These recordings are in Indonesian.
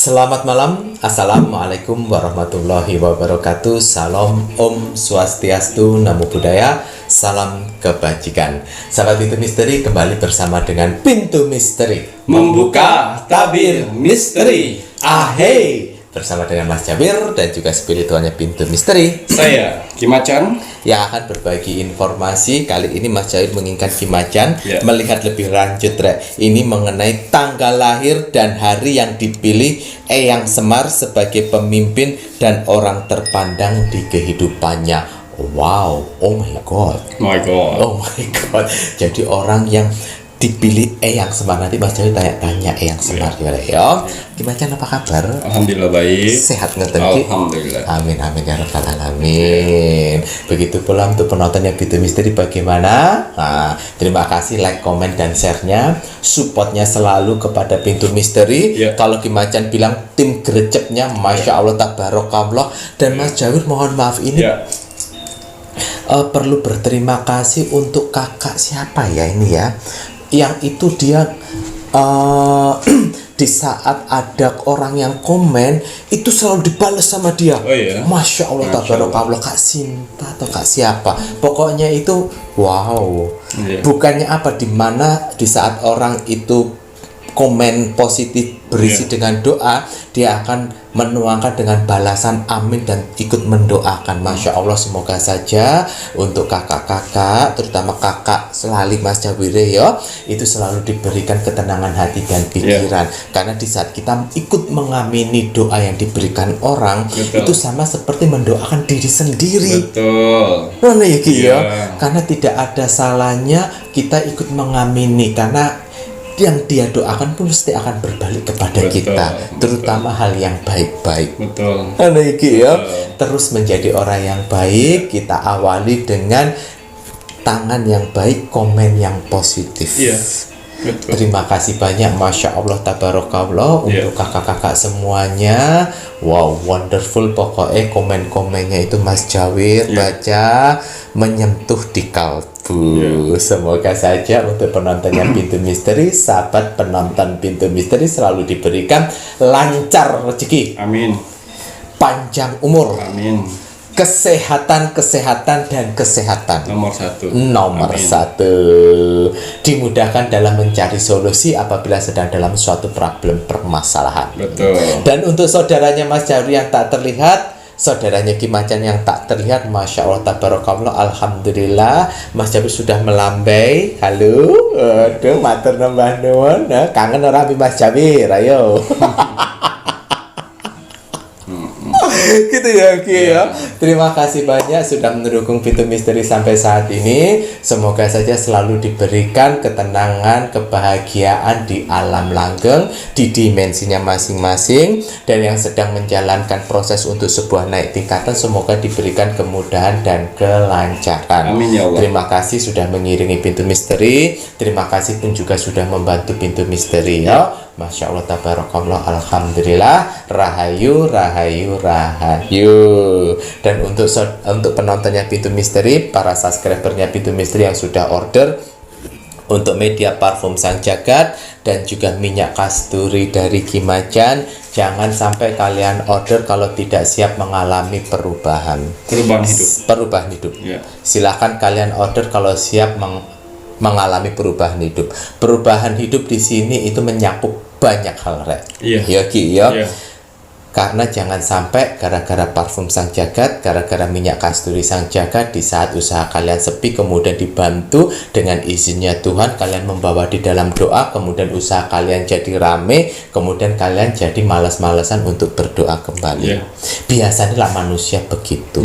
Selamat malam, Assalamualaikum warahmatullahi wabarakatuh. Salam Om Swastiastu, Namo Buddhaya, salam kebajikan. Sahabat Pintu Misteri, kembali bersama dengan Pintu Misteri Membuka tabir misteri. Ahey, bersama dengan Mas Jabir dan juga spiritualnya Pintu Misteri. Saya Kimacan yang akan berbagi informasi. Kali ini Mas Jabir menginginkan Kimacan melihat lebih lanjut ini mengenai tanggal lahir dan hari yang dipilih Eyang Semar sebagai pemimpin dan orang terpandang di kehidupannya. Wow, oh my god. Oh my god. Jadi orang yang dipilih Eyang Semar, nanti Mas Jabir tanya-tanya Eyang Semar gimana ya. Kimacan apa kabar? Alhamdulillah baik. Sehat ngeten Ki? Alhamdulillah. Amin amin ya rabbal alamin. Begitu pula untuk penonton yang Pintu Misteri bagaimana? Nah, terima kasih like, komen dan share-nya. Supportnya selalu kepada Pintu Misteri. Kalau Kimacan bilang tim grecepnya Masya Allah tabarakallah. Dan Mas Jabir mohon maaf ini perlu berterima kasih untuk kakak siapa ya ini ya, yang itu dia di saat ada orang yang komen itu selalu dibalas sama dia. Masya Allah tabarakallah, Kak Sinta atau Kak siapa, pokoknya itu wow. Bukannya apa, dimana di saat orang itu komen positif berisi dengan doa, dia akan menuangkan dengan balasan amin dan ikut mendoakan. Masya Allah, semoga saja untuk kakak-kakak, terutama kakak selali Mas Jabir ya, itu selalu diberikan ketenangan hati dan pikiran. Karena di saat kita ikut mengamini doa yang diberikan orang, itu sama seperti mendoakan diri sendiri. Mana ya Ki ya? Karena tidak ada salahnya kita ikut mengamini, karena yang dia doakan pun pasti akan berbalik kepada kita, terutama hal yang baik-baik. Terus menjadi orang yang baik, kita awali dengan tangan yang baik, komen yang positif. Terima kasih banyak, Masya Allah tabarakallah, untuk kakak-kakak semuanya. Wow, wonderful pokoknya komen-komennya itu Mas Jabir baca menyentuh di kalbu. Semoga saja untuk penontonnya Pintu Misteri, sahabat penonton Pintu Misteri selalu diberikan lancar rezeki. Amin. Panjang umur. Amin. Kesehatan dan kesehatan nomor satu. Dimudahkan dalam mencari solusi apabila sedang dalam suatu problem permasalahan. Dan untuk saudaranya Mas Jabir yang tak terlihat, saudaranya Kimacan yang tak terlihat, Masya Allah tabarakallah, alhamdulillah Mas Jabir sudah melambai. Halo, aduh matur nambah nuwun. Kangen orang Mas Jabir, ayo. Gitu ya Ki ya. Terima kasih banyak sudah mendukung Pintu Misteri sampai saat ini. Semoga saja selalu diberikan ketenangan, kebahagiaan di alam langgeng, di dimensinya masing-masing, dan yang sedang menjalankan proses untuk sebuah naik tingkatan semoga diberikan kemudahan dan kelancaran. Amin ya Allah. Terima kasih sudah mengiringi Pintu Misteri. Terima kasih pun juga sudah membantu Pintu Misteri ya. Masya Allah tabarakallah, alhamdulillah, rahayu. Dan untuk penontonnya Pintu Misteri, para subscribernya Pintu Misteri yang sudah order untuk media parfum Sang Jagat dan juga minyak kasturi dari Kimacan, jangan sampai kalian order kalau tidak siap mengalami perubahan hidup. Silahkan kalian order kalau siap mengalami perubahan hidup. Perubahan hidup di sini itu menyakup banyak hal, Karena jangan sampai gara-gara parfum Sang Jagat, gara-gara minyak kasturi Sang Jagat, di saat usaha kalian sepi kemudian dibantu dengan izinnya Tuhan, kalian membawa di dalam doa, kemudian usaha kalian jadi rame, kemudian kalian jadi malas-malasan untuk berdoa kembali. Biasanya lah manusia begitu.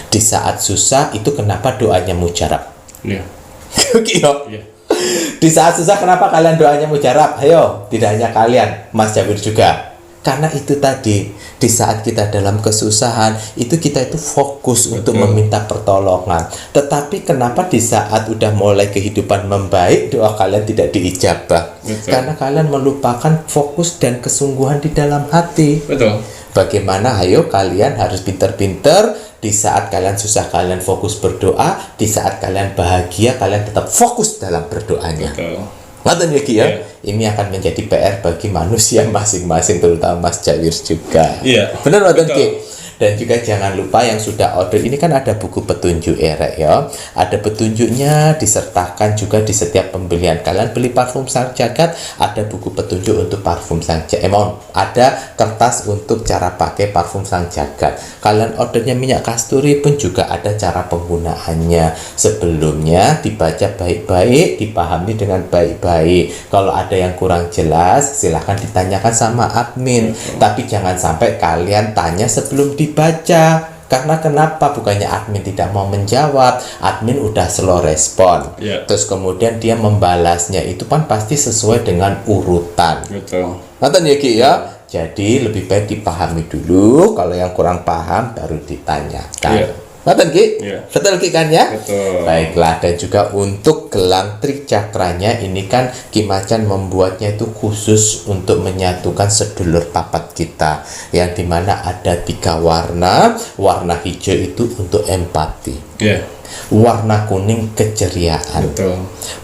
Di saat susah itu kenapa doanya mujarab? Di saat susah kenapa kalian doanya mujarab? Ayo, tidak hanya kalian, Mas Jabir juga. Karena itu tadi, di saat kita dalam kesusahan itu kita itu fokus untuk meminta pertolongan. Tetapi kenapa di saat udah mulai kehidupan membaik doa kalian tidak diijabah? Karena kalian melupakan fokus dan kesungguhan di dalam hati. Bagaimana? Ayo kalian harus pinter-pinter. Di saat kalian susah kalian fokus berdoa, di saat kalian bahagia kalian tetap fokus dalam berdoanya. Ngoten ya Ki ya. Ini akan menjadi PR bagi manusia masing-masing, terutama Mas Jawir juga. Benar ngoten Ki. Dan juga jangan lupa yang sudah order ini kan ada buku petunjuk Rek ya. Ada petunjuknya disertakan juga di setiap pembelian. Kalian beli parfum Sang Jagat, ada buku petunjuk untuk parfum Sang Jagat. Ada kertas untuk cara pakai parfum Sang Jagat. Kalian ordernya minyak kasturi pun juga ada cara penggunaannya. Sebelumnya dibaca baik-baik, dipahami dengan baik-baik. Kalau ada yang kurang jelas, silahkan ditanyakan sama admin. Tapi jangan sampai kalian tanya sebelum dibaca. Karena kenapa? Bukannya admin tidak mau menjawab, admin udah slow respon. Terus kemudian dia membalasnya itu kan pasti sesuai dengan urutan. Nonton ya Ki ya. Jadi lebih baik dipahami dulu. Kalau yang kurang paham baru ditanyakan. Nonton Ki? Betul Ki kan ya? Betul. Baiklah, dan juga untuk gelang tricakranya ini kan Ki Macan membuatnya itu khusus untuk menyatukan sedulur papat kita, yang dimana ada 3 warna. Warna hijau itu untuk empati, warna kuning keceriaan,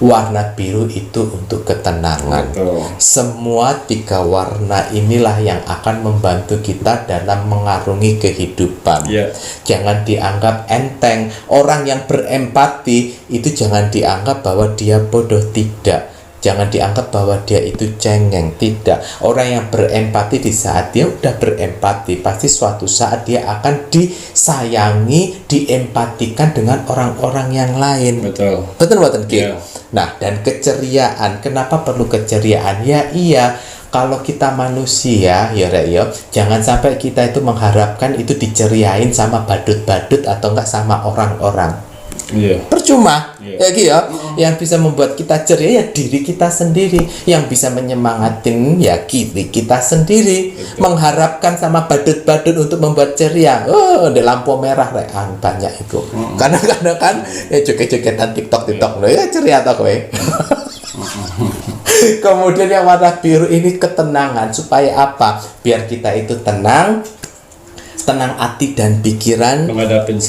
warna biru itu untuk ketenangan. Semua 3 warna inilah yang akan membantu kita dalam mengarungi kehidupan. Jangan dianggap enteng. Orang yang berempati itu jangan dianggap bahwa dia bodoh, tidak. Jangan dianggap bahwa dia itu cengeng, tidak. Orang yang berempati, di saat dia udah berempati, pasti suatu saat dia akan disayangi, diempatikan dengan orang-orang yang lain. Betul Mbak Ki? Nah, dan keceriaan, kenapa perlu keceriaan? Ya iya, kalau kita manusia ya Rek ya, jangan sampai kita itu mengharapkan itu diceriain sama badut-badut atau enggak sama orang-orang. Percuma ya Ki ya. Yang bisa membuat kita ceria ya diri kita sendiri. Yang bisa menyemangatin ya diri kita sendiri. Mengharapkan sama badut-badut untuk membuat ceria, di lampu merah Rek, banyak itu. Kadang-kadang kan ya joget-jogetan TikTok lo ya ceria toh kowe. Kemudian yang warna biru ini ketenangan. Supaya apa? Biar kita itu tenang hati dan pikiran menghadapi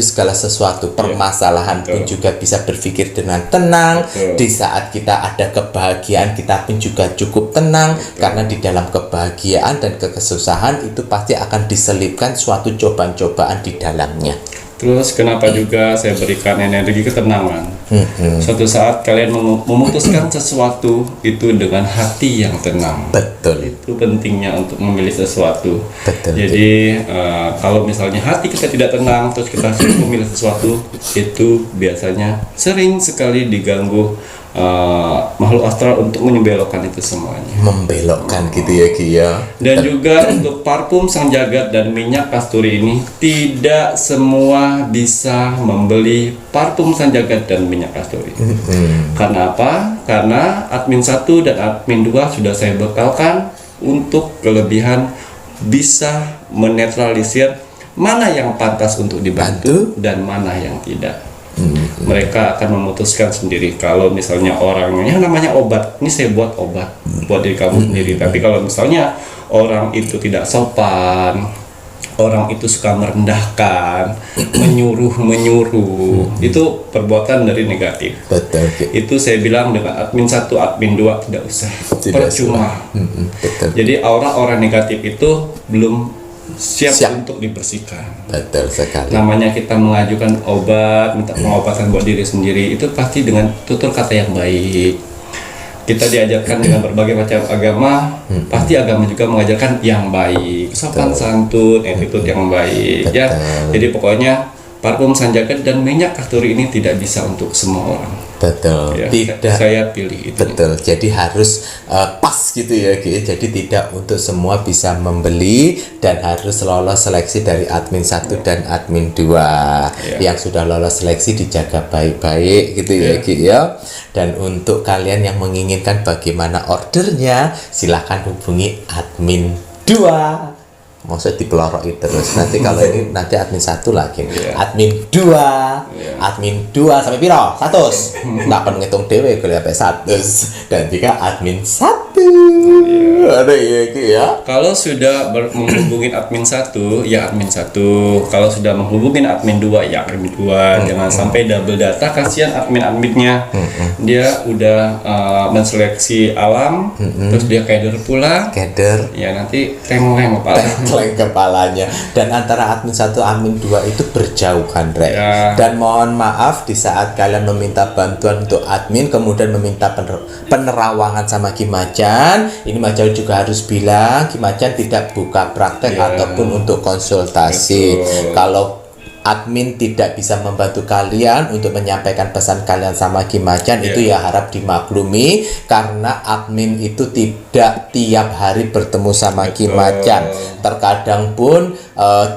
segala sesuatu, permasalahan pun juga bisa berpikir dengan tenang. Di saat kita ada kebahagiaan, kita pun juga cukup tenang. Karena di dalam kebahagiaan dan kesusahan itu pasti akan diselipkan suatu cobaan-cobaan di dalamnya. Terus kenapa juga saya berikan energi ketenangan? Suatu saat kalian memutuskan sesuatu itu dengan hati yang tenang. Betul. Itu pentingnya untuk memilih sesuatu. Betul. Jadi kalau misalnya hati kita tidak tenang, terus kita memilih sesuatu, itu biasanya sering sekali diganggu makhluk astral untuk menyebelokkan itu semuanya. Membelokkan gitu ya Ki ya. Dan juga untuk parfum Sang Jagat dan minyak kasturi ini, tidak semua bisa membeli parfum Sang Jagat dan minyak kasturi. Karena apa? Karena admin 1 dan admin 2 sudah saya bekalkan untuk kelebihan bisa menetralisir mana yang pantas untuk dibantu dan mana yang tidak. Mereka akan memutuskan sendiri. Kalau misalnya orangnya, yang namanya obat, ini saya buat obat buat diri kamu sendiri. Tapi kalau misalnya orang itu tidak sopan, orang itu suka merendahkan, menyuruh, itu perbuatan dari negatif. Itu saya bilang dengan admin 1, admin 2 tidak usah, percuma. Jadi aura-aura negatif itu belum siap untuk dibersihkan. Betul sekali. Namanya kita mengajukan obat, minta pengobatan buat diri sendiri, itu pasti dengan tutur kata yang baik. Kita diajarkan dengan berbagai macam agama, pasti agama juga mengajarkan yang baik, sopan santun, attitude yang baik. Ya. Jadi pokoknya parfum Sang Jagat dan minyak kasturi ini tidak bisa untuk semua orang. Betul. Ya, tidak. Saya pilih itu. Betul. Jadi harus pas gitu ya, Ki. Jadi tidak untuk semua bisa membeli dan harus lolos seleksi dari admin 1 dan admin 2. Yang sudah lolos seleksi dijaga baik-baik gitu ya, Ki ya. Dan untuk kalian yang menginginkan bagaimana ordernya, silahkan hubungi admin 2. Maksudnya dipeloroi terus. Nanti kalau ini nanti admin 1 lagi. Admin 2. Admin 2 sampai piro? 100. Nggak perlu ngitung dewe kalau sampai 100. Dan jika admin 1 Aduh, ada ya. Kalau sudah menghubungin admin 1, ya admin 1. Kalau sudah menghubungin admin 2, ya admin 2. Jangan sampai double data, kasihan adminnya. Dia udah menseleksi alam, terus dia keder pula. Ya nanti tengkleng kepalanya. Dan antara admin 1 admin 2 itu berjauhan, Rek. Ya. Dan mohon maaf di saat kalian meminta bantuan untuk admin, kemudian meminta penerawangan sama Ki Macan, ini Macan juga harus bilang Ki Macan tidak buka praktek ataupun untuk konsultasi. Betul. Kalau admin tidak bisa membantu kalian untuk menyampaikan pesan kalian sama Ki Macan, itu ya harap dimaklumi, karena admin itu tidak tiap hari bertemu sama Ki Macan. Terkadang pun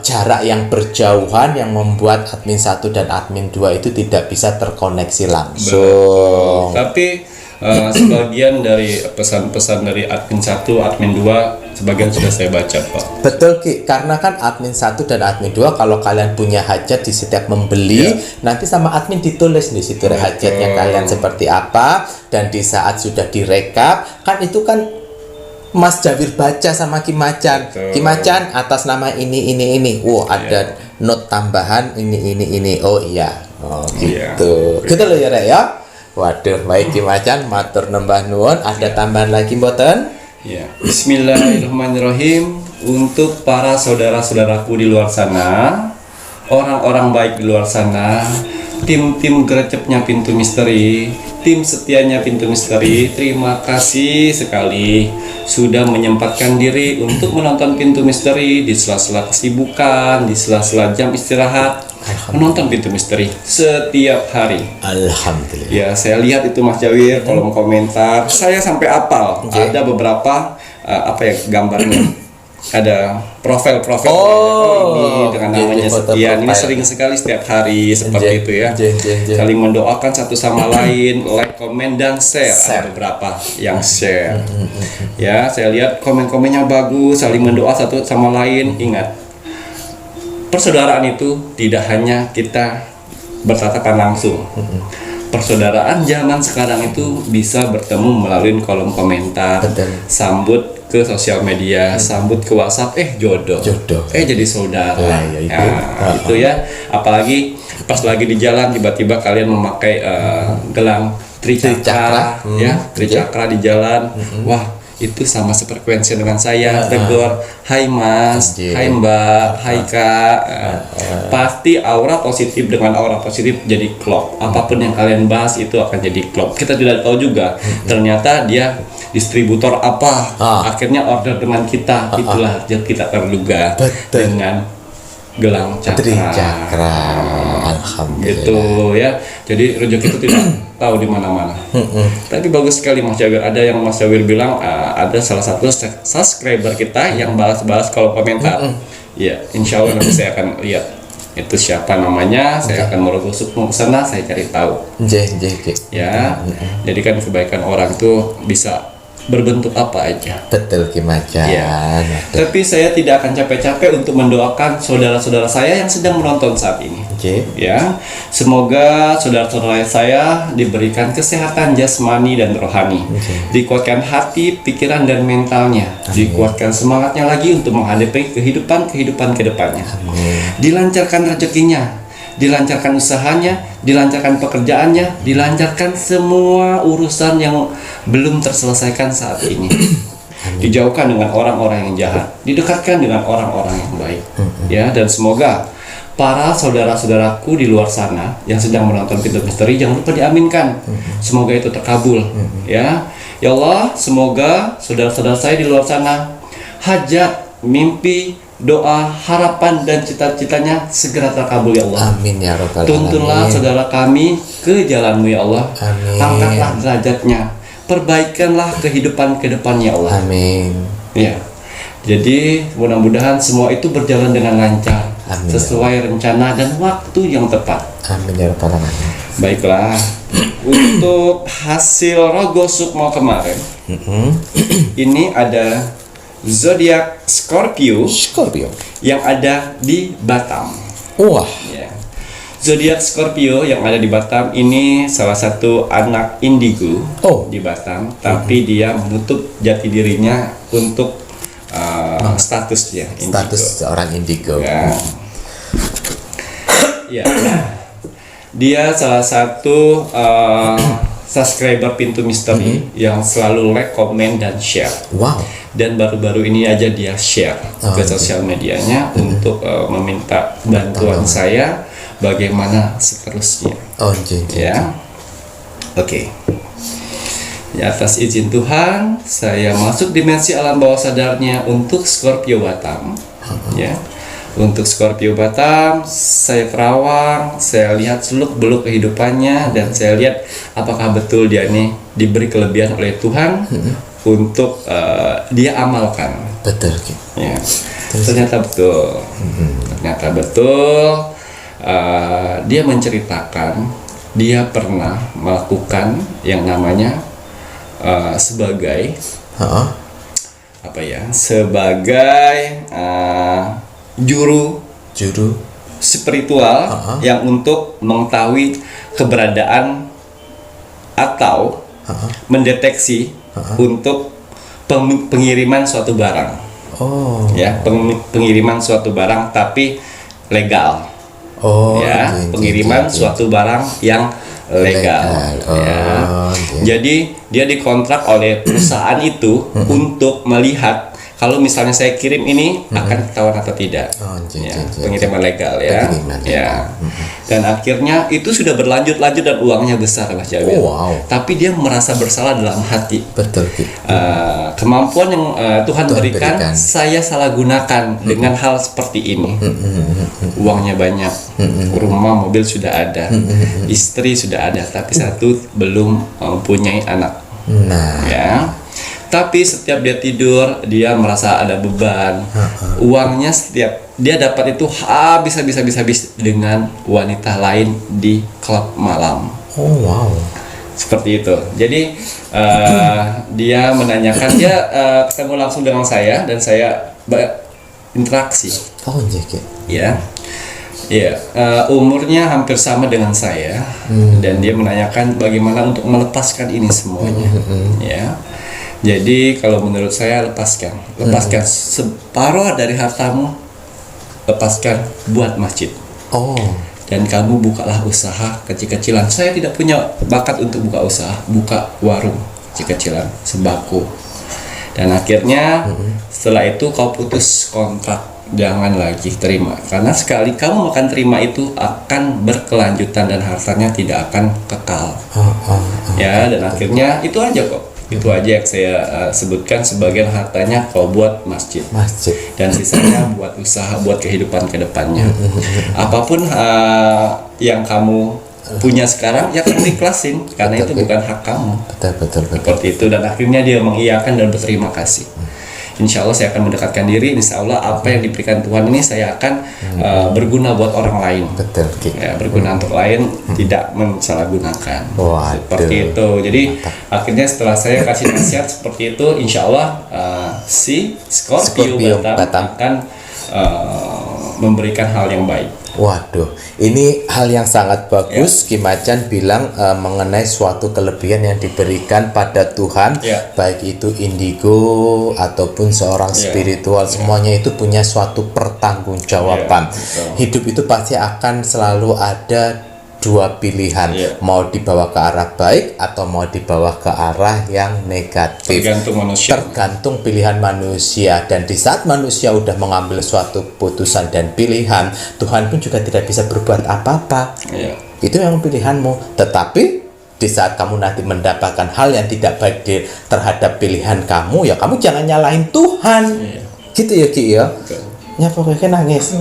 jarak yang berjauhan yang membuat admin 1 dan admin 2 itu tidak bisa terkoneksi langsung. Tapi sebagian dari pesan-pesan dari admin 1, admin 2 sebagian sudah saya baca, Pak. Betul, Ki. Karena kan admin 1 dan admin 2 kalau kalian punya hajat di setiap membeli, nanti sama admin ditulis di situ hajatnya kalian seperti apa, dan di saat sudah direkap kan itu kan Mas Jawir baca sama Ki Macan. Ki Macan atas nama ini. Ada note tambahan ini. Oh iya. Oh gitu. Gitu loh ya, Rek ya. Waduh, baik Ki Macan, matur nembah nuwun. Ada tambahan lagi mboten? Ya. Bismillahirrahmanirrahim. Untuk para saudara-saudaraku di luar sana, orang-orang baik di luar sana, tim gerecepnya Pintu Misteri, tim setianya Pintu Misteri, terima kasih sekali sudah menyempatkan diri untuk menonton Pintu Misteri di sela-sela kesibukan, di sela-sela jam istirahat. Menonton Pintu Misteri setiap hari. Alhamdulillah. Ya, saya lihat itu Mas Jawir kolom komentar. Saya sampai apal. Ada beberapa gambarnya. Ada profil ini dengan namanya sekian. Ini sering sekali setiap hari seperti itu ya. Saling mendoakan satu sama lain, like, komen dan share. Ada beberapa yang share. Ya, saya lihat komen-komennya bagus, saling mendoa satu sama lain. Ingat, persaudaraan itu tidak hanya kita bertatapan langsung. Persaudaraan zaman sekarang itu bisa bertemu melalui kolom komentar, sambut ke sosial media, sambut ke WhatsApp, jodoh. Jadi saudara. Itu ya. Apalagi pas lagi di jalan tiba-tiba kalian memakai gelang tricakra, tricakra di jalan. Wah, itu sama sefrekuensi dengan saya. Tegur, hai Mas, hai Mbak, hai Kak. Pasti aura positif dengan aura positif jadi klop. Apapun yang kalian bahas itu akan jadi klop. Kita tidak tahu juga ternyata dia distributor apa. Akhirnya order dengan kita. Itulah yang kita terduga dengan gelang cakra. Alhamdulillah. Gitu ya. Jadi rezeki itu tidak tahu di mana-mana. Tapi bagus sekali Mas Jawir. Ada yang Mas Jawir bilang ada salah satu subscriber kita yang balas-balas kolom komentar. Ya, insya Allah nanti saya akan lihat itu siapa namanya. Saya akan merusuk ke sana, saya cari tahu. Ya. Jadi kan kebaikan orang tuh bisa berbentuk apa aja. Betul Ki Macan. Ya. Tapi saya tidak akan capek-capek untuk mendoakan saudara-saudara saya yang sedang menonton saat ini. Ya, semoga saudara-saudara saya diberikan kesehatan jasmani dan rohani, dikuatkan hati, pikiran dan mentalnya, dikuatkan semangatnya lagi untuk menghadapi kehidupan kedepannya. Dilancarkan rezekinya, dilancarkan usahanya, dilancarkan pekerjaannya, dilancarkan semua urusan yang belum terselesaikan saat ini. Dijauhkan dengan orang-orang yang jahat, didekatkan dengan orang-orang yang baik. Ya, dan semoga para saudara-saudaraku di luar sana yang sedang menonton Pintu Misteri jangan lupa diaminkan. Semoga itu terkabul. Ya Allah, semoga saudara-saudara saya di luar sana hajat, mimpi, doa, harapan dan cita-citanya segera terkabul ya Allah. Amin ya rabbal alamin. Tuntunlah saudara kami ke jalan-Mu ya Allah. Amin. Angkatlah derajatnya, perbaikanlah kehidupan kedepannya ya Allah. Amin. Ya. Jadi mudah-mudahan semua itu berjalan dengan lancar. Amin. Sesuai rencana dan waktu yang tepat. Amin ya rabbal alamin. Baiklah. Untuk hasil Rogo Sukmo kemarin, ini ada zodiak Scorpio yang ada di Batam. Wah. Ya. Zodiak Scorpio yang ada di Batam ini salah satu anak indigo di Batam, tapi dia menutup jati dirinya untuk statusnya indigo. Status seorang indigo. Ya. Dia salah satu subscriber Pintu Misteri yang selalu like, komen, dan share. Wow. Dan baru-baru ini aja dia share ke sosial medianya untuk meminta bantuan saya bagaimana seterusnya. Ya. Oke. Di atas izin Tuhan, saya masuk dimensi alam bawah sadarnya untuk Scorpio Batam. Ya. Untuk Scorpio Batam, saya terawang, saya lihat seluk-beluk kehidupannya, dan saya lihat apakah betul dia nih diberi kelebihan oleh Tuhan untuk dia amalkan. Betul. Ya. Ternyata betul. Ternyata betul. Dia menceritakan dia pernah melakukan yang namanya sebagai sebagai juru spiritual yang untuk mengetahui keberadaan atau mendeteksi untuk pengiriman suatu barang. Ya, pengiriman suatu barang tapi legal. Pengiriman suatu barang yang legal. Jadi dia dikontrak oleh perusahaan itu untuk melihat kalau misalnya saya kirim ini akan ketahuan atau tidak. Pengiriman legal ya. Dan akhirnya itu sudah berlanjut-lanjut dan uangnya besar, Mas Jawil. Tapi dia merasa bersalah dalam hati. Betul. Kemampuan yang Tuhan berikan saya salah gunakan dengan hal seperti ini. Uangnya banyak, rumah, mobil sudah ada, istri sudah ada, tapi satu belum mempunyai anak. Ya. Tapi setiap dia tidur, dia merasa ada beban. Uangnya setiap dia dapat itu habis dengan wanita lain di klub malam. Seperti itu. Jadi dia menanyakan, dia ketemu langsung dengan saya dan saya interaksi. Ya. Umurnya hampir sama dengan saya, dan dia menanyakan bagaimana untuk melepaskan ini semuanya. Ya. Jadi kalau menurut saya lepaskan separuh dari hartamu, lepaskan buat masjid. Dan kamu bukalah usaha kecil-kecilan. Saya tidak punya bakat untuk buka usaha, buka warung kecil-kecilan, sembako. Dan akhirnya setelah itu kau putus kontrak, jangan lagi terima, karena sekali kamu akan terima itu akan berkelanjutan dan hartanya tidak akan kekal. Ya, dan akhirnya itu aja kok. Itu aja yang saya sebutkan, sebagian hartanya kau buat masjid. Dan sisanya buat usaha, buat kehidupan kedepannya. Apapun yang kamu punya sekarang, ya kamu ikhlasin, karena itu bukan hak kamu. Betul. Seperti itu, dan akhirnya dia mengiyakan dan berterima kasih. Insya Allah saya akan mendekatkan diri. Insya Allah apa yang diberikan Tuhan ini saya akan berguna buat orang lain. Berguna untuk lain, tidak mensalahgunakan. Seperti itu. Jadi akhirnya setelah saya kasih nasihat seperti itu, Insya Allah si Scorpio Batam akan memberikan hal yang baik. Waduh, ini hal yang sangat bagus. Kim Macan bilang mengenai suatu kelebihan yang diberikan pada Tuhan, baik itu indigo ataupun seorang spiritual, semuanya itu punya suatu pertanggungjawaban. Hidup itu pasti akan selalu ada dua pilihan, mau dibawa ke arah baik atau mau dibawa ke arah yang negatif. Tergantung pilihan manusia. Dan di saat manusia udah mengambil suatu keputusan dan pilihan, Tuhan pun juga tidak bisa berbuat apa-apa. Itu yang pilihanmu. Tetapi di saat kamu nanti mendapatkan hal yang tidak baik terhadap pilihan kamu, ya kamu jangan nyalahin Tuhan. Gitu ya Ki ya. Nyapa kayak nangis.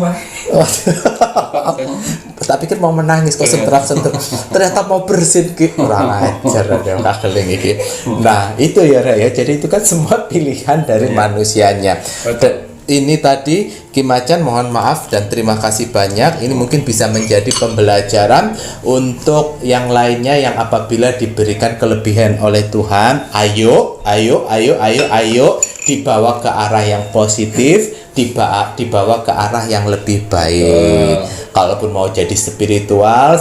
Tak pikir mau menangis kok sentrat-sentrat. Ternyata mau bersin Ki. Kurang ajar ada kageling iki. Nah, itu ya Rek ya. Jadi itu kan semua pilihan dari manusianya. Ini tadi Kim Macan mohon maaf dan terima kasih banyak. Ini mungkin bisa menjadi pembelajaran untuk yang lainnya yang apabila diberikan kelebihan oleh Tuhan, ayo dibawa ke arah yang positif, dibawa ke arah yang lebih baik. Kalaupun mau jadi spiritual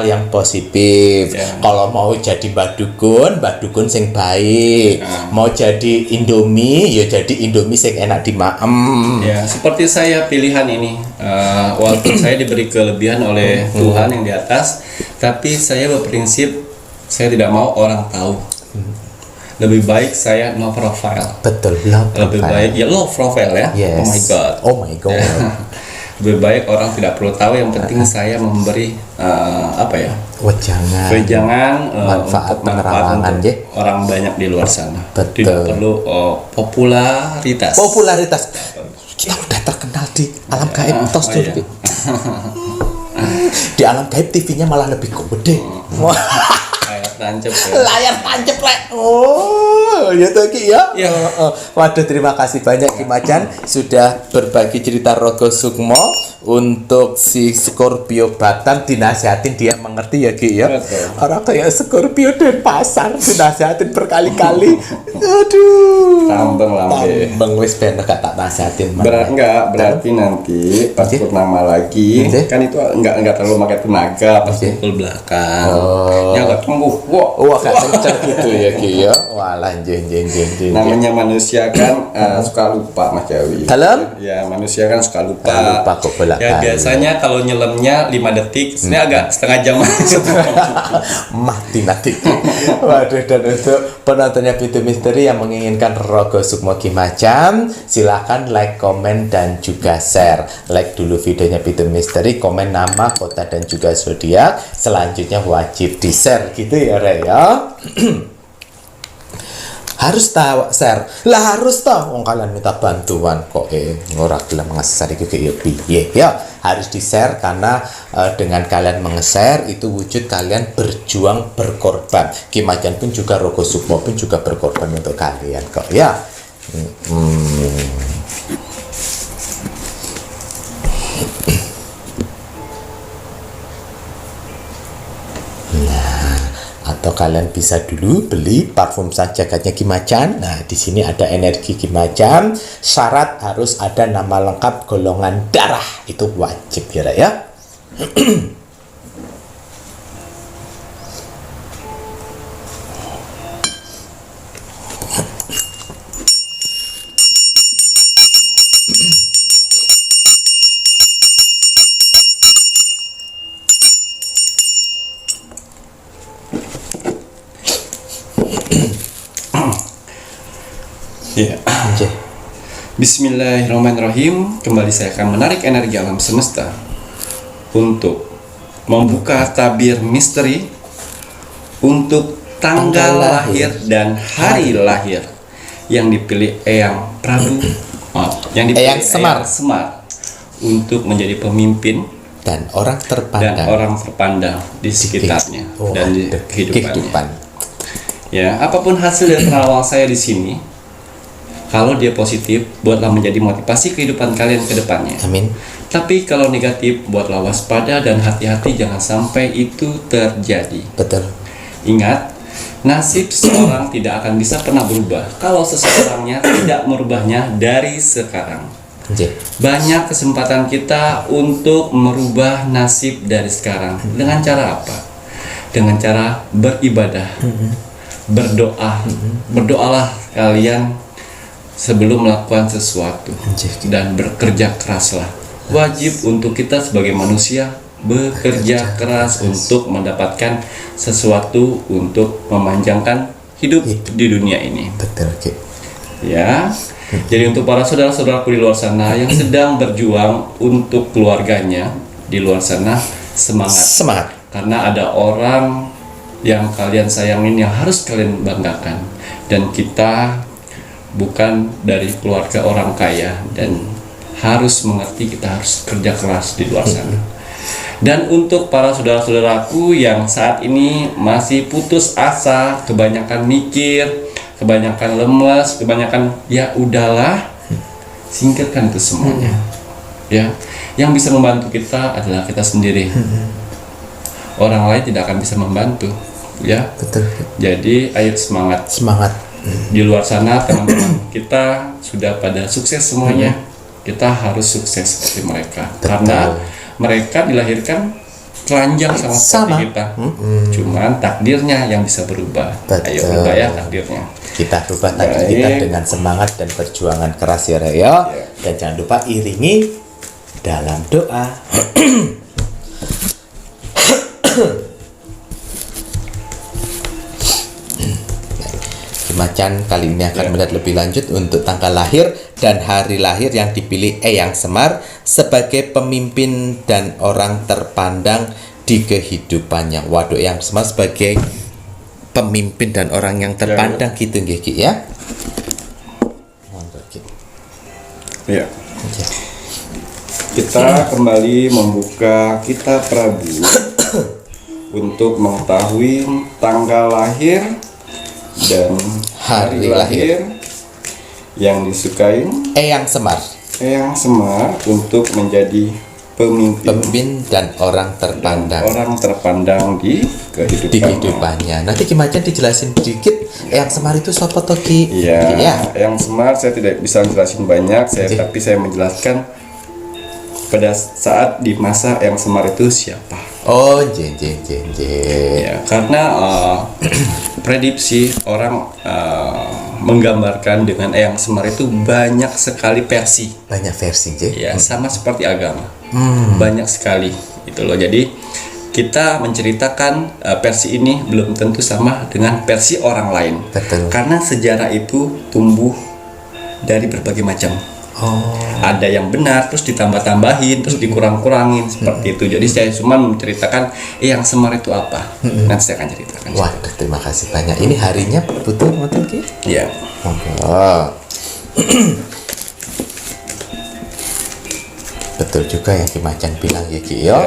yang positif. Kalau mau jadi mbah dukun sing baik. Mau jadi Indomie, ya jadi Indomie sing enak dimaem. Ya, seperti saya pilihan ini. Walaupun saya diberi kelebihan oleh Tuhan yang di atas, tapi saya berprinsip saya tidak mau orang tahu. Lebih baik saya no profile. Betul, low profile. Lebih baik ya low profile ya. Yes. Oh my god. Lebih baik orang tidak perlu tahu. Yang penting saya memberi wejangan manfaat penerangan untuk orang banyak di luar sana. Betul. Tidak perlu popularitas. Kita udah terkenal di alam gaib dulu. Di alam gaib TV-nya malah lebih gede. Layar tancap lek. Oh, ya toh Ki ya. Waduh, terima kasih banyak Ki Macan sudah berbagi cerita Rogo Sukmo untuk si Scorpio Batam, dinasihatin dia mengerti ya Ki ya. Orang kayak Scorpio dan pasar dinasihatin berkali-kali. Aduh. Tambeng wis ben gak tak nasihatin. Berarti nanti pas purnama lagi kan itu enggak terlalu pakai tenaga pas pukul belakang. Ya enggak tunggu. Wah, gak kenceng gitu ya Ki ya. Walah jeng. Namanya manusia kan suka lupa Mas Jawi. Dalam? Ya, manusia kan suka lupa. Lupa kok bolak. Ya biasanya kalau nyelemnya 5 detik, sebenarnya agak setengah jam. Mati nanti. Waduh, dan untuk penontonnya Pitu Misteri yang menginginkan Rogo Sukmo Ki Macan, silakan like, komen dan juga share. Like dulu videonya Pitu Misteri, komen nama, kota dan juga zodiak. Selanjutnya wajib di-share gitu ya Re ya. Harus tahu share lah, harus tahu wong kalian minta bantuan kok ora gelem nge-share iki ya piye ya. Harus di-share karena dengan kalian nge-share itu wujud kalian berjuang berkorban. Ki Macan pun juga Rogo Sukmo pun juga berkorban untuk kalian kok ya. Atau kalian bisa dulu beli parfum sang jagatnya Ki Macan. Nah, di sini ada energi Ki Macan. Syarat harus ada nama lengkap, golongan darah. Itu wajib ya. Ya. Bismillahirrahmanirrahim. Kembali saya akan menarik energi alam semesta untuk membuka tabir misteri untuk tanggal lahir dan hari lahir yang dipilih Eyang Prabu, yang dipilih Eyang Semar untuk menjadi pemimpin dan orang terpandang di sekitarnya dan di kehidupan. Ya, apapun hasil dari perawal saya di sini, kalau dia positif, buatlah menjadi motivasi kehidupan kalian ke depannya. Amin. Tapi kalau negatif, buatlah waspada dan hati-hati jangan sampai itu terjadi. Betul. Ingat, nasib seseorang tidak akan bisa pernah berubah kalau seseorangnya tidak merubahnya dari sekarang. Banyak kesempatan kita untuk merubah nasib dari sekarang. Dengan cara apa? Dengan cara beribadah, berdoa. Berdoalah kalian sebelum melakukan sesuatu dan bekerja keraslah. Wajib untuk kita sebagai manusia bekerja keras untuk mendapatkan sesuatu untuk memanjangkan hidup di dunia ini. Betul, ya. Jadi untuk para saudara-saudaraku di luar sana yang sedang berjuang untuk keluarganya di luar sana, semangat. Karena ada orang yang kalian sayangin yang harus kalian banggakan, dan kita bukan dari keluarga orang kaya dan harus mengerti kita harus kerja keras di luar sana. Dan untuk para saudara-saudaraku yang saat ini masih putus asa, kebanyakan mikir, kebanyakan lemas, kebanyakan ya udahlah, singkirkan itu semuanya. Ya, yang bisa membantu kita adalah kita sendiri. Orang lain tidak akan bisa membantu, ya. Betul. Jadi ayo semangat. Di luar sana teman-teman kita sudah pada sukses semuanya. Kita harus sukses seperti mereka. Betul. Karena mereka dilahirkan telanjang sama seperti kita. Cuman takdirnya yang bisa berubah. Betul. Ayo rubah ya takdirnya. Kita rubah takdir kita dengan semangat dan perjuangan keras ya Reo. Dan jangan lupa iringi dalam doa. Macan kali ini akan melihat lebih lanjut untuk tanggal lahir dan hari lahir yang dipilih Eyang Semar sebagai pemimpin dan orang terpandang di kehidupannya. Waduh, Eyang Semar sebagai pemimpin dan orang yang terpandang gitu Ki ya. Ya. Kita kembali membuka Kitab Prabu untuk mengetahui tanggal lahir dan hari lahir yang disukai Eyang Semar untuk menjadi pemimpin dan orang terpandang di kehidupannya. Nanti Ki Macan dijelasin sedikit Eyang Semar itu siapa toh Ki? Iya. Eyang Semar saya tidak bisa menjelasin banyak, tapi saya menjelaskan pada saat di masa Eyang Semar itu siapa. Oh, Ya, karena prediksi orang menggambarkan dengan Eyang Semar itu banyak sekali versi. Banyak versi, Ya, sama seperti agama. Banyak sekali itu loh. Jadi kita menceritakan versi ini belum tentu sama dengan versi orang lain. Betul. Karena sejarah itu tumbuh dari berbagai macam. Ada yang benar terus ditambah-tambahin terus dikurang-kurangin seperti itu. Jadi saya cuma menceritakan Eyang Semar itu apa. Nanti saya akan ceritakan. Waduh, terima kasih banyak. Ini harinya betul Ki? Iya. Betul juga yang Ki Macan bilang ya Ki ya.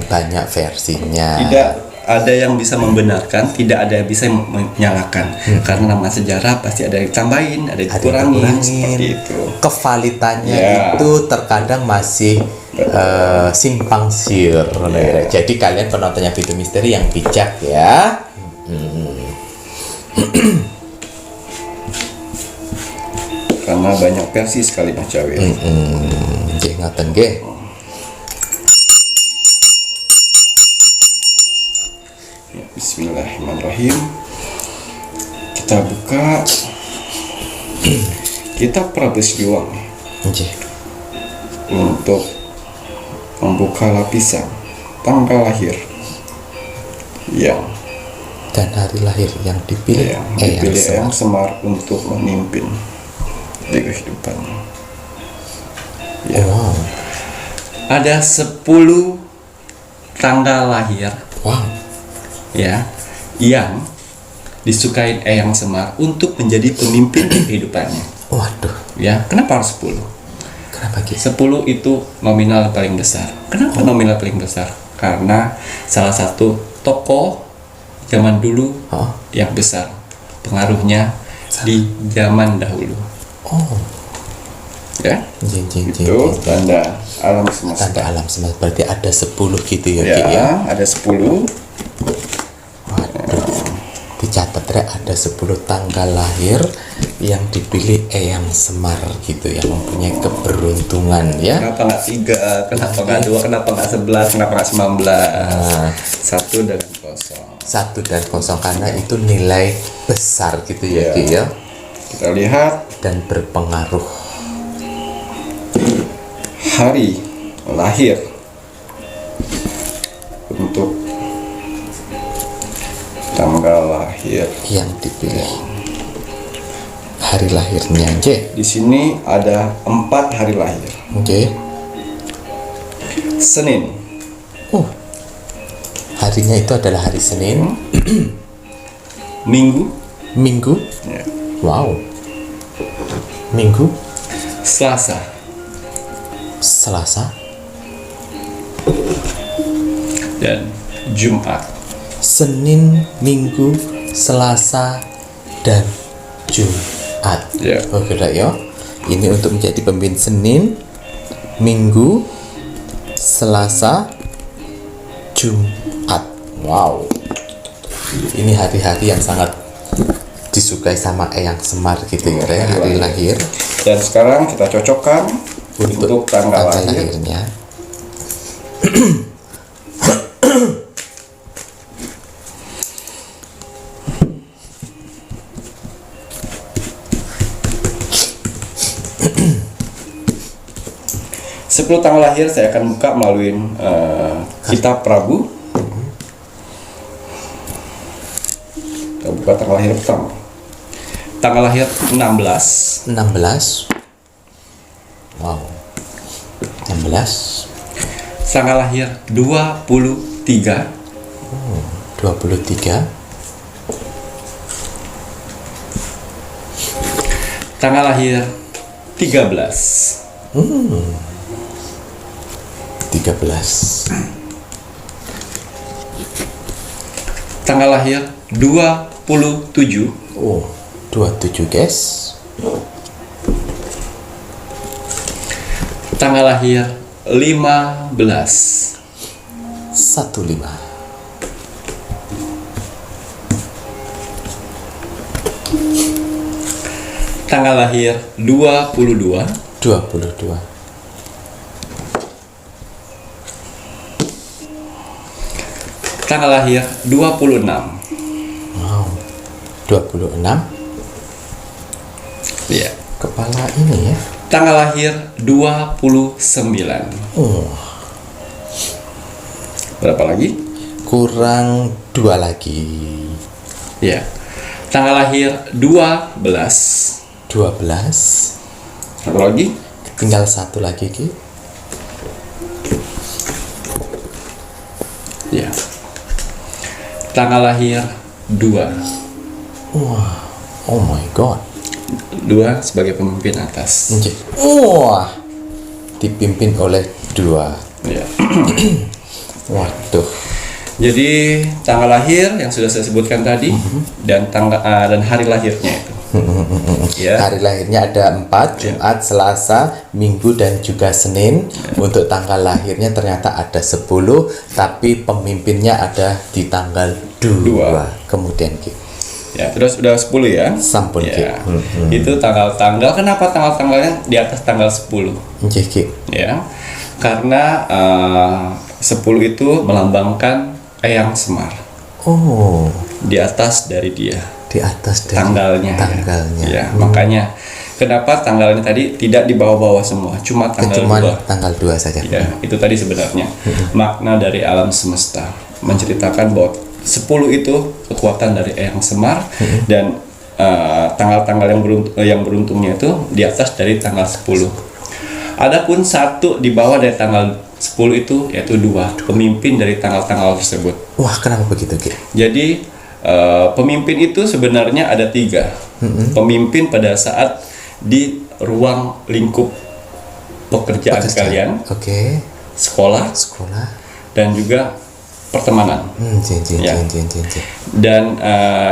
Banyak versinya. Tidak ada yang bisa membenarkan, tidak ada yang bisa menyalahkan. Karena nama sejarah pasti ada yang ditambahin, ada yang dikurangin, seperti itu. Kevalitannya itu terkadang masih simpang siur. Jadi kalian penontonnya Video Misteri yang bijak ya. Karena banyak versi sekali Mas Jawi. Ngoten nggih. Bismillahirrahmanirrahim. Kita buka Kitab Prabu Siliwangi untuk membuka lapisan tanggal lahir dan hari lahir yang dipilih Eyang Semar untuk memimpin di kehidupannya. Ada 10 tanggal lahir yang disukai Eyang Semar untuk menjadi pemimpin di kehidupannya. Waduh. Ya, kenapa harus 10? Kenapa gitu? 10 itu nominal paling besar. Kenapa nominal paling besar? Karena salah satu tokoh zaman dulu yang besar pengaruhnya di zaman dahulu. Ya. Itu tanda alam semesta. Tanda alam semesta berarti ada 10 gitu ya Ki ya? Ada 10. Dicatat ada 10 tanggal lahir yang dipilih Eyang Semar gitu yang mempunyai keberuntungan ya. Kenapa nggak 3? Kenapa nggak 2? Kenapa nggak 11? Kenapa nggak 19? 1 dan 0. 1 dan 0 karena itu nilai besar gitu ya Ki ya. Kita lihat dan berpengaruh. Hari lahir untuk tanggal lahir yang dipilih. Hari lahirnya di sini ada 4 hari lahir. Senin. Harinya itu adalah hari Senin. Minggu. Ya. Wow. Minggu. Selasa. Dan Jumat. Senin, Minggu, Selasa, dan Jumat. Oke ya. Ini untuk menjadi pemimpin Senin, Minggu, Selasa, Jumat. Wow. Ini hari-hari yang sangat disukai sama Eyang Semar gitu ya, hari lahir. Dan sekarang kita cocokkan untuk tanggal lahirnya. Sepuluh tanggal lahir saya akan buka melalui kitab Prabu. Kita buka tanggal lahir pertama. Tanggal lahir 16. 16. Wow. 16. Tanggal lahir 23. 23. Tanggal lahir 13. 13. Tanggal lahir 27. Oh, 27 guys. Tanggal lahir 15. 15. Tanggal lahir 22. 22. Tanggal lahir 26. Wow. 26. Iya. Kepala ini ya. Tanggal lahir 29. Oh, Berapa lagi? kurang 2 lagi. Iya. Tanggal lahir 12. 12. Satu lagi? Tinggal 1 lagi Ki. Iya. Tanggal lahir 2. Wah. Oh my god. 2 sebagai pemimpin atas. Wah. Dipimpin oleh 2. Iya. Waduh. Jadi tanggal lahir yang sudah saya sebutkan tadi dan tanggal dan hari lahirnya itu. Ya. Hari lahirnya ada 4, Jumat, Selasa, Minggu dan juga Senin. Untuk tanggal lahirnya ternyata ada 10, tapi pemimpinnya ada di tanggal 2. Kemudian Ki. Ya, terus udah 10 ya. Sampun Ki. Ya. Itu tanggal-tanggal. Kenapa tanggal-tanggalnya di atas tanggal 10? Nggih Ki. Ya. Karena 10 itu melambangkan Eyang Semar. Oh, Di atas dari dia. di atas dari Tanggalnya. tanggalnya. Ya, makanya kenapa tanggalnya tadi tidak di bawah-bawah semua, cuma tanggal Cuman 2. tanggal 2 saja. Ya, itu tadi sebenarnya makna dari alam semesta, menceritakan bahwa 10 itu kekuatan dari Eyang Semar dan tanggal-tanggal yang beruntungnya itu di atas dari tanggal 10. Adapun 1 di bawah dari tanggal 10 itu yaitu 2, pemimpin dari tanggal-tanggal tersebut. Wah, kenapa begitu Ki? Jadi pemimpin itu sebenarnya ada 3. Pemimpin pada saat di ruang lingkup pekerjaan kalian, Oke. sekolah, dan juga pertemanan. Ya. Dan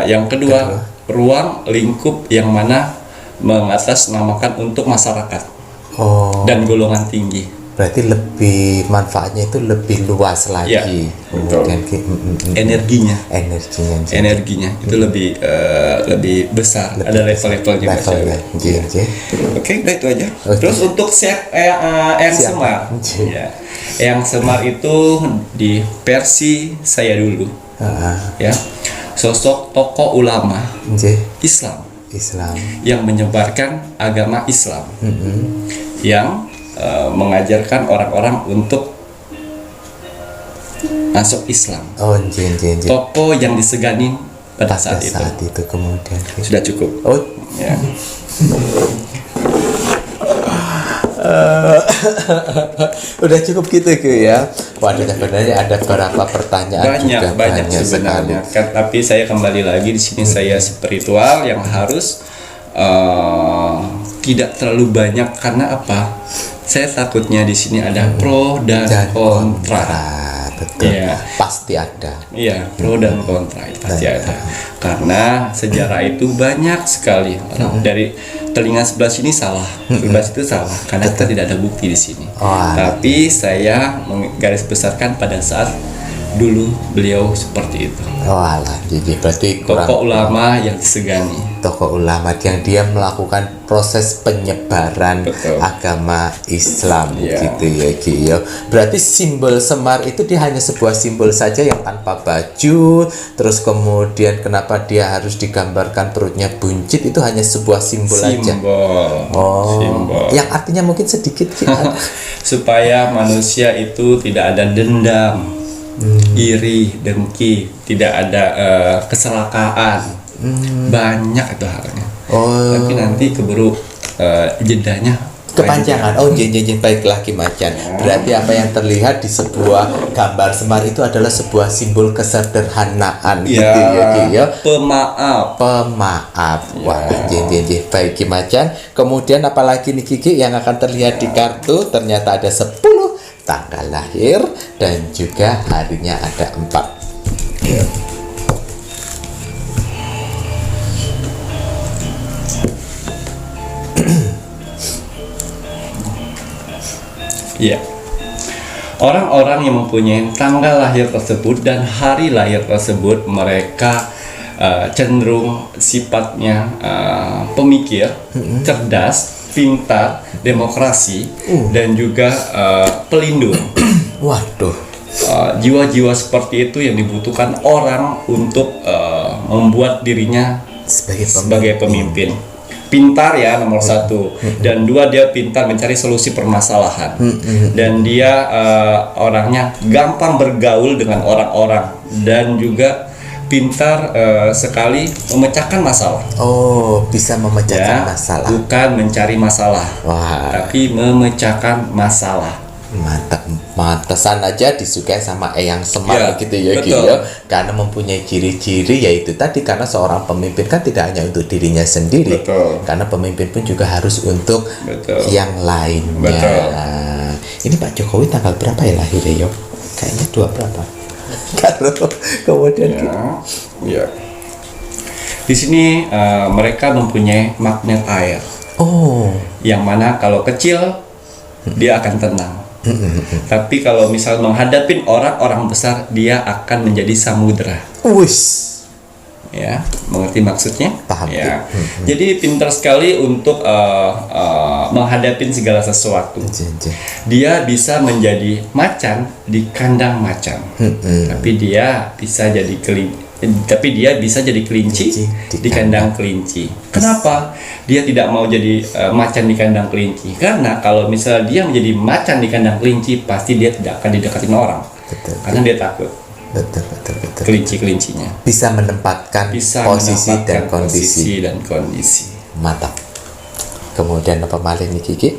yang kedua, ruang lingkup yang mana mengatasnamakan untuk masyarakat dan golongan tinggi. Berarti lebih manfaatnya itu lebih luas lagi. Ya, Kemudian energinya itu lebih besar. Ada level-levelnya. Oke, udah itu aja. Terus untuk Eyang Semar, ya, Eyang Semar itu di versi saya dulu, ya, sosok tokoh ulama Islam yang menyebarkan agama Islam, yang mengajarkan orang-orang untuk masuk Islam. Tokoh yang disegani pada saat itu kemudian sudah cukup. Ya. Udah cukup gitu ya. Waduh, sebenarnya ada beberapa pertanyaan banyak sebenarnya kan, tapi saya kembali lagi di sini saya spiritual yang harus tidak terlalu banyak. Karena apa? Saya takutnya di sini ada pro dan kontra. Betul. Ya. Pasti ada. Iya, pro dan kontra itu pasti ada. Karena sejarah itu banyak sekali. Dari telinga sebelah sini salah, sebelah situ salah. Karena kita tidak ada bukti di sini. Tapi saya menggaris besarkan pada saat dulu beliau seperti itu. Walah, jadi berarti tokoh ulama yang disegani. Tokoh ulama yang dia melakukan proses penyebaran agama Islam gitu ya Ki ya. Berarti simbol Semar itu dia hanya sebuah simbol saja yang tanpa baju. Terus kemudian kenapa dia harus digambarkan perutnya buncit, itu hanya sebuah simbol aja. Simbol. Yang artinya mungkin sedikit Ki. Supaya manusia itu tidak ada dendam, iri, dengki, tidak ada keselakaan. Banyak itu halnya. Tapi nanti keburu jedanya kepanjangan. Baiklah Ki Macan. Berarti apa yang terlihat di sebuah gambar Semar itu adalah sebuah simbol kesederhanaan gitu ya Ki ya. Pemaaf. Wah, baik Ki Macan. Kemudian apalagi nih Kiki yang akan terlihat di kartu? Ternyata ada 10 tanggal lahir dan juga harinya ada 4. Ya, orang-orang yang mempunyai tanggal lahir tersebut dan hari lahir tersebut, mereka cenderung sifatnya pemikir, cerdas, pintar, demokrasi, dan juga pelindung. Waduh. Jiwa-jiwa seperti itu yang dibutuhkan orang untuk membuat dirinya sebagai pemimpin. Pintar ya nomor 1, dan 2 dia pintar mencari solusi permasalahan, dan dia orangnya gampang bergaul dengan orang-orang, dan juga pintar sekali memecahkan masalah. Bisa memecahkan masalah. Bukan mencari masalah, tapi memecahkan masalah. Mantap, mantesan aja disukai sama Eyang Semar gitu ya Ki ya. Karena mempunyai ciri-ciri yaitu tadi, karena seorang pemimpin kan tidak hanya untuk dirinya sendiri. Karena pemimpin pun juga harus untuk yang lainnya. Ini Pak Jokowi tanggal berapa ya lahirnya yo? Kayaknya 2 berapa? Kalau kemudian di sini mereka mempunyai magnet air. Yang mana kalau kecil dia akan tenang. Tapi kalau misal menghadapin orang-orang besar, dia akan menjadi samudera. Ya, mengerti maksudnya? Paham. Ya. Jadi pintar sekali untuk menghadapin segala sesuatu. Dia bisa menjadi macan di kandang macan. Tapi dia bisa jadi kelinci di kandang kelinci. Kenapa dia tidak mau jadi macan di kandang kelinci? Karena kalau misalnya dia menjadi macan di kandang kelinci, pasti dia tidak akan didekatin orang. Karena dia takut. Betul. Kelinci-kelincinya bisa menempatkan posisi dan kondisi. Mantap. Kemudian apa malih nih Kiki?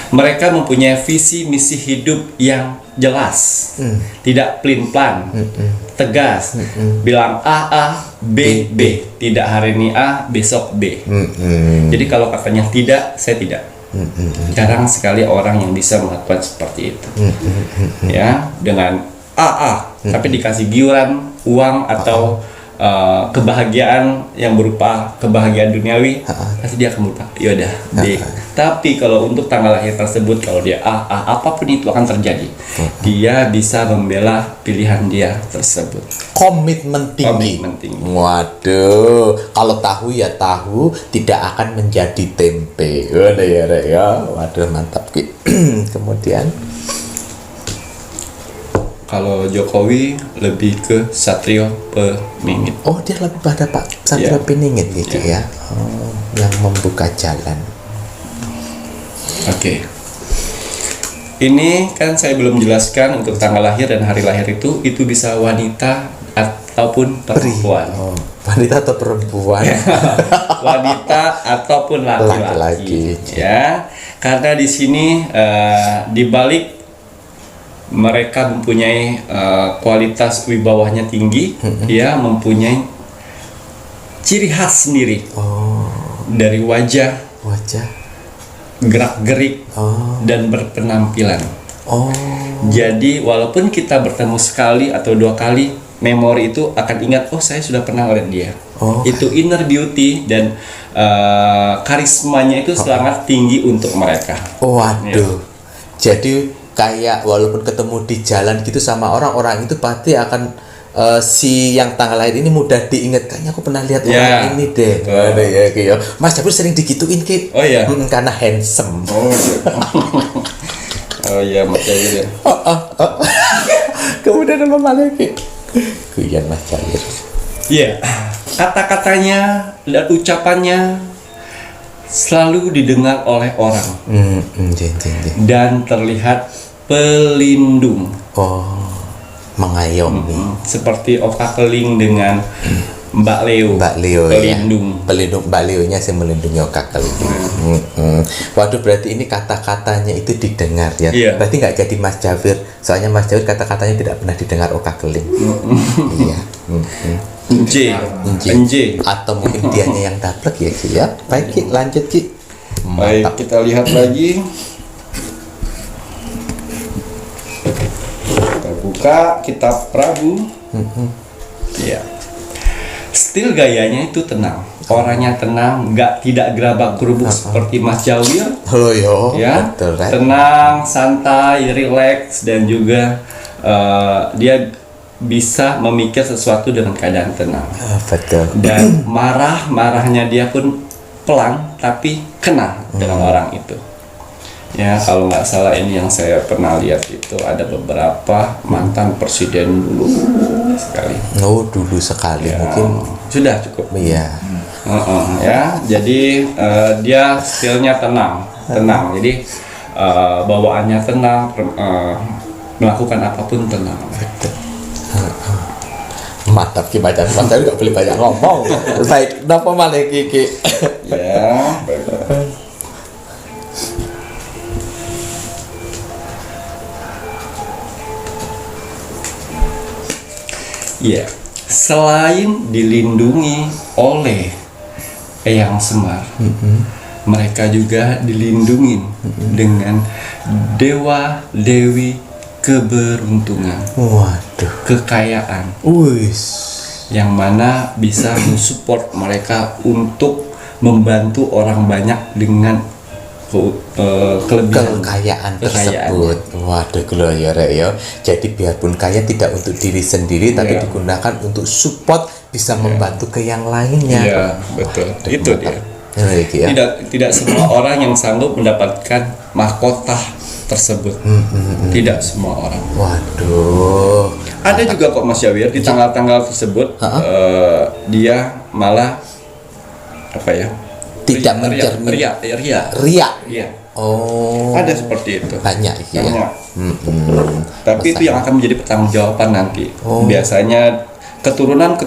Mereka mempunyai visi misi hidup yang jelas, tidak pelin-pelan, tegas, bilang A, B, B, tidak hari ini A, besok B. Jadi kalau katanya tidak, saya tidak. Jarang sekali orang yang bisa melakukan seperti itu. Ya, dengan A, tapi dikasih giuran, uang atau kebahagiaan yang berupa kebahagiaan duniawi, pasti dia akan berkata, yaudah B. Tapi kalau untuk tanggal lahir tersebut, kalau dia apapun itu akan terjadi. Dia bisa membela pilihan dia tersebut. Komitmen tinggi. Waduh, kalau tahu ya tahu, tidak akan menjadi tempe. Waduh ya. Waduh, mantap. Kemudian kalau Jokowi lebih ke Satrio Peningit. Dia lebih pada Pak Satrio Peningit gitu ya. Yang membuka jalan. Oke. Ini kan saya belum jelaskan untuk tanggal lahir dan hari lahir itu bisa wanita ataupun perempuan. Wanita atau perempuan? Wanita ataupun laki-laki. Ya. Karena di sini di balik mereka mempunyai kualitas wibawanya tinggi, dia mempunyai ciri khas sendiri dari wajah, gerak-gerik, dan berpenampilan. Jadi walaupun kita bertemu sekali atau 2 kali, memori itu akan ingat, saya sudah pernah lihat dia. Itu inner beauty dan karismanya itu sangat tinggi untuk mereka. Waduh. Jadi kayak walaupun ketemu di jalan gitu sama orang-orang itu pasti akan si yang tanggal lahir ini mudah diingat. Kayaknya aku pernah lihat orang ini deh. Ada ya kayak Mas Jabir sering digituin Ki. Oh iya. Karena handsome. Oh iya Mas Jabir ya. Kemudian apa lagi? Kuyan Mas Jabir. Iya. Kata-katanya dan ucapannya selalu didengar oleh orang. Dan terlihat pelindung. Mengayomi. Seperti Oka Keling dengan Mbak Leo. Pelindung. Ya. Pelindung Mbak Leonya sih melindungi Oka Keling. Waduh, berarti ini kata-katanya itu didengar ya. Iya. Berarti nggak jadi Mas Jabir. Soalnya Mas Jabir kata-katanya tidak pernah didengar Oka Keling. Iya. Nj. Atau mungkin dianya yang daplek ya Ki ya. Baik Ki, lanjut Ki. Baik, kita lihat lagi. Kita buka kitab Prabu. Ya. Stil gayanya itu tenang. Orangnya tenang, tidak gerabak gerubuk seperti Mas Jawir. Halo yo. Ya. Betul, right? Tenang, santai, rileks, dan juga dia bisa memikir sesuatu dengan keadaan tenang. Betul. Dan marahnya dia pun pelan tapi kena dengan orang itu. Ya, kalau nggak salah ini yang saya pernah lihat itu ada beberapa mantan presiden dulu sekali. Dulu sekali Ya, mungkin sudah cukup. Iya. Ya, jadi dia skillnya tenang. Jadi bawaannya tenang, melakukan apapun tenang. Mantap Ki, baca Mas Jawir nggak boleh banyak ngomong. Baik, kenapa malah Ki? Ya, baik. Ya, selain dilindungi oleh Eyang Semar, mereka juga dilindungi dengan dewa dewi keberuntungan, kekayaan, yang mana bisa mensupport mereka untuk membantu orang banyak dengan kekayaan tersebut. Waduh, gloria ya. Jadi biarpun kaya tidak untuk diri sendiri, tapi digunakan untuk support, bisa membantu ke yang lainnya. Iya, betul. Itu dia. Ya. Tidak semua orang yang sanggup mendapatkan mahkota tersebut. Tidak semua orang. Waduh. Ada juga kok Mas Jawir di tanggal-tanggal tersebut dia malah apa ya? Tidak mencerminkan ria. Iya. Oh. Ada seperti itu. Banyak ya. Tapi itu yang akan menjadi pertanggungjawaban nanti. Biasanya keturunan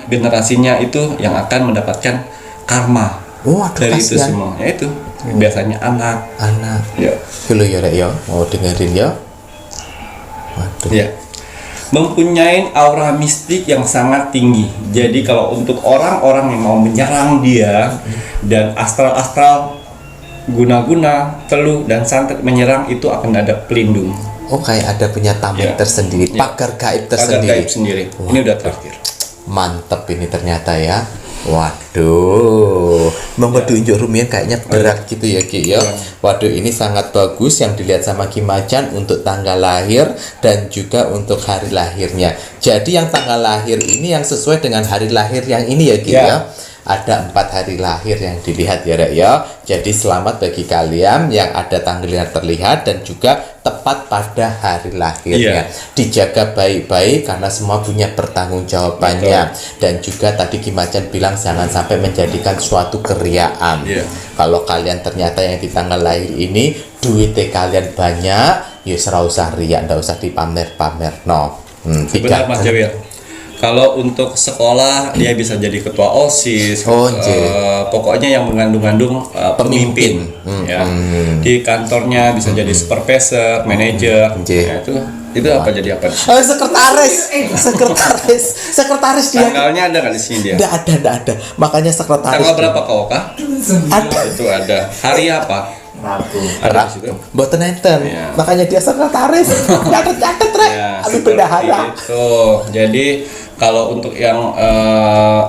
generasinya itu yang akan mendapatkan karma dari itu semua. Yaitu biasanya anak. Ya. Dulu ya, mau dengerin ya. Waduh. Ya. Mempunyai aura mistik yang sangat tinggi. Jadi kalau untuk orang-orang yang mau menyerang dia dan astral-astral guna-guna, teluh dan santet menyerang, itu akan ada pelindung. Kayak ada punya tameng tersendiri, pagar gaib tersendiri. Ini udah terakhir. Mantap ini ternyata ya. Waduh, monggo diunjuk rumian kayaknya berat gitu ya Ki ya. Waduh, ini sangat bagus yang dilihat sama Ki Macan untuk tanggal lahir dan juga untuk hari lahirnya. Jadi yang tanggal lahir ini yang sesuai dengan hari lahir yang ini ya Ki ya. Ada 4 hari lahir yang dilihat ya Rek ya. Jadi selamat bagi kalian yang ada tanggalnya terlihat dan juga tepat pada hari lahirnya. Dijaga baik-baik karena semua punya pertanggungjawabannya. Dan juga tadi Ki Macan bilang jangan sampai menjadikan suatu keriaan. Kalau kalian ternyata yang di tanggal lahir ini duitnya kalian banyak, ya ora usah riak, ndak usah dipamer-pamer. Benar Mas Jawir. Kalau untuk sekolah dia bisa jadi ketua OSIS, pokoknya yang mengandung-ngandung pemimpin. Di kantornya bisa jadi supervisor, manajer. Ya, itu apa jadi apa? Sekretaris dia. Tanggalnya ada nggak di sini dia? Nggak ada. Makanya sekretaris. Tanggal berapa kau kah? Ada. Itu ada. Hari apa? Rabu. Mboten enten. Makanya dia sekretaris. Catet Rek. Abi bendahara. Jadi Kalau untuk yang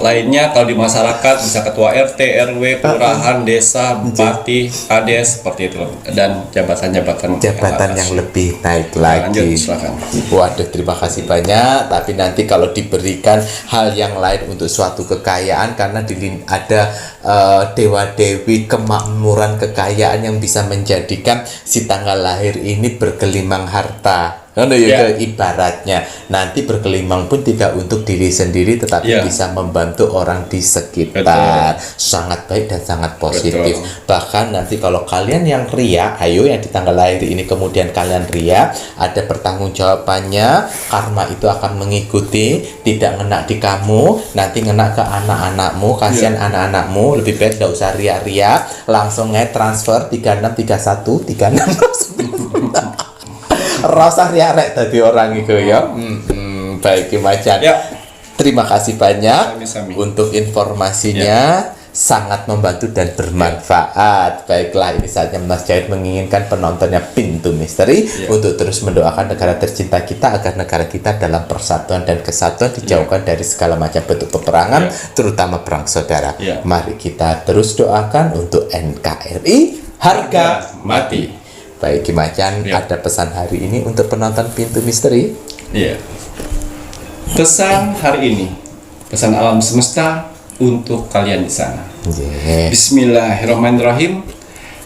lainnya, kalau di masyarakat bisa ketua RT, RW, kelurahan, desa, bupati, kades, seperti itu, dan jabatan-jabatan yang lebih naik lagi. Lanjut, silakan. Waduh, terima kasih banyak. Tapi nanti kalau diberikan hal yang lain untuk suatu kekayaan, karena ada dewa-dewi kemakmuran kekayaan yang bisa menjadikan si tanggal lahir ini bergelimang harta. Ibaratnya nanti berkelimang pun tidak untuk diri sendiri, tetapi bisa membantu orang di sekitar. Sangat baik dan sangat positif. Bahkan nanti kalau kalian yang ria, ayo yang di tanggal lahir ini kemudian kalian ria, ada pertanggungjawabannya. Karma itu akan mengikuti, tidak ngena di kamu, nanti ngena ke anak-anakmu. Kasihan anak-anakmu, lebih baik tidak usah ria-ria, langsung transfer 3631 36. Rasa riarek tadi orang itu ya. Baik Macan. Terima kasih banyak untuk informasinya. Sangat membantu dan bermanfaat. Baiklah, ini saatnya Mas Jahid menginginkan penontonnya Pintu Misteri untuk terus mendoakan negara tercinta kita agar negara kita dalam persatuan dan kesatuan, dijauhkan dari segala macam bentuk peperangan, terutama perang saudara. Mari kita terus doakan untuk NKRI harga mati. Baik Macan, ada pesan hari ini untuk penonton Pintu Misteri? Pesan hari ini, pesan alam semesta untuk kalian di sana. Bismillahirrahmanirrahim.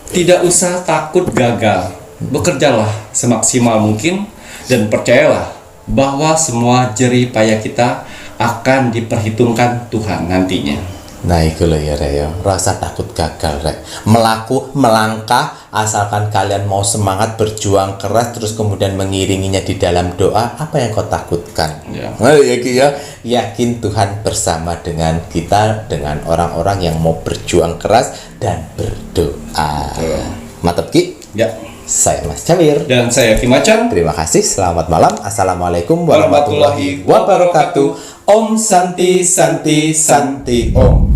Tidak usah takut gagal. Bekerjalah semaksimal mungkin dan percayalah bahwa semua jerih payah kita akan diperhitungkan Tuhan nantinya. Nah itu loh ya Rek, rasa takut gagal Rek. Melangkah asalkan kalian mau semangat berjuang keras, terus kemudian mengiringinya di dalam doa. Apa yang kau takutkan? Yakin Tuhan bersama dengan kita, dengan orang-orang yang mau berjuang keras dan berdoa. Mantap Ki? Saya Mas Cawir dan saya Ki Macan. Terima kasih, selamat malam. Assalamualaikum warahmatullahi wabarakatuh. Om Santi Santi Santi Om.